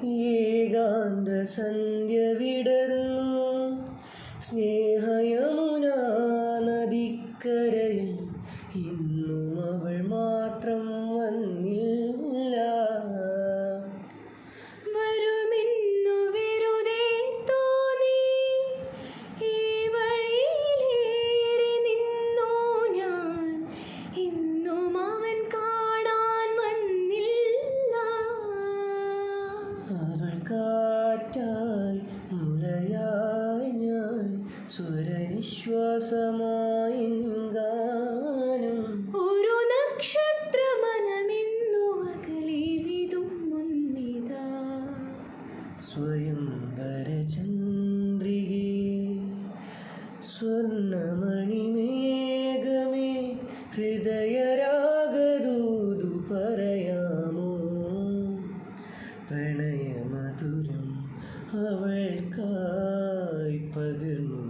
ഏകാന്ത സന്ധ്യ വിടർന്നു സ്നേഹയമുനാ നദിക്കരയിൽ ഇന്നും അവൾ മാത്രം വന്നില്ല. വരുമെന്നു വെറുതെ തോന്നി ഈ വഴിയിലേറി നിന്നു ഞാൻ, ഇന്നും അവൻ കാണാൻ വന്നില്ല. അവൾ കാറ്റായി മുളയായി ഞാൻ സ്വരനിശ്വാസമായി ഗാനം. ഒരു നക്ഷത്രമനമെന്നു അകലെ വിതുമ്പുന്നിതാ. സ്വയംവരചന്ദ്രികേ സ്വർണമണിമേഘമേ ഹൃദയരാഗദൂതു പറയാമോ? പ്രണയമധുരം അവൾക്കായി പകർന്നു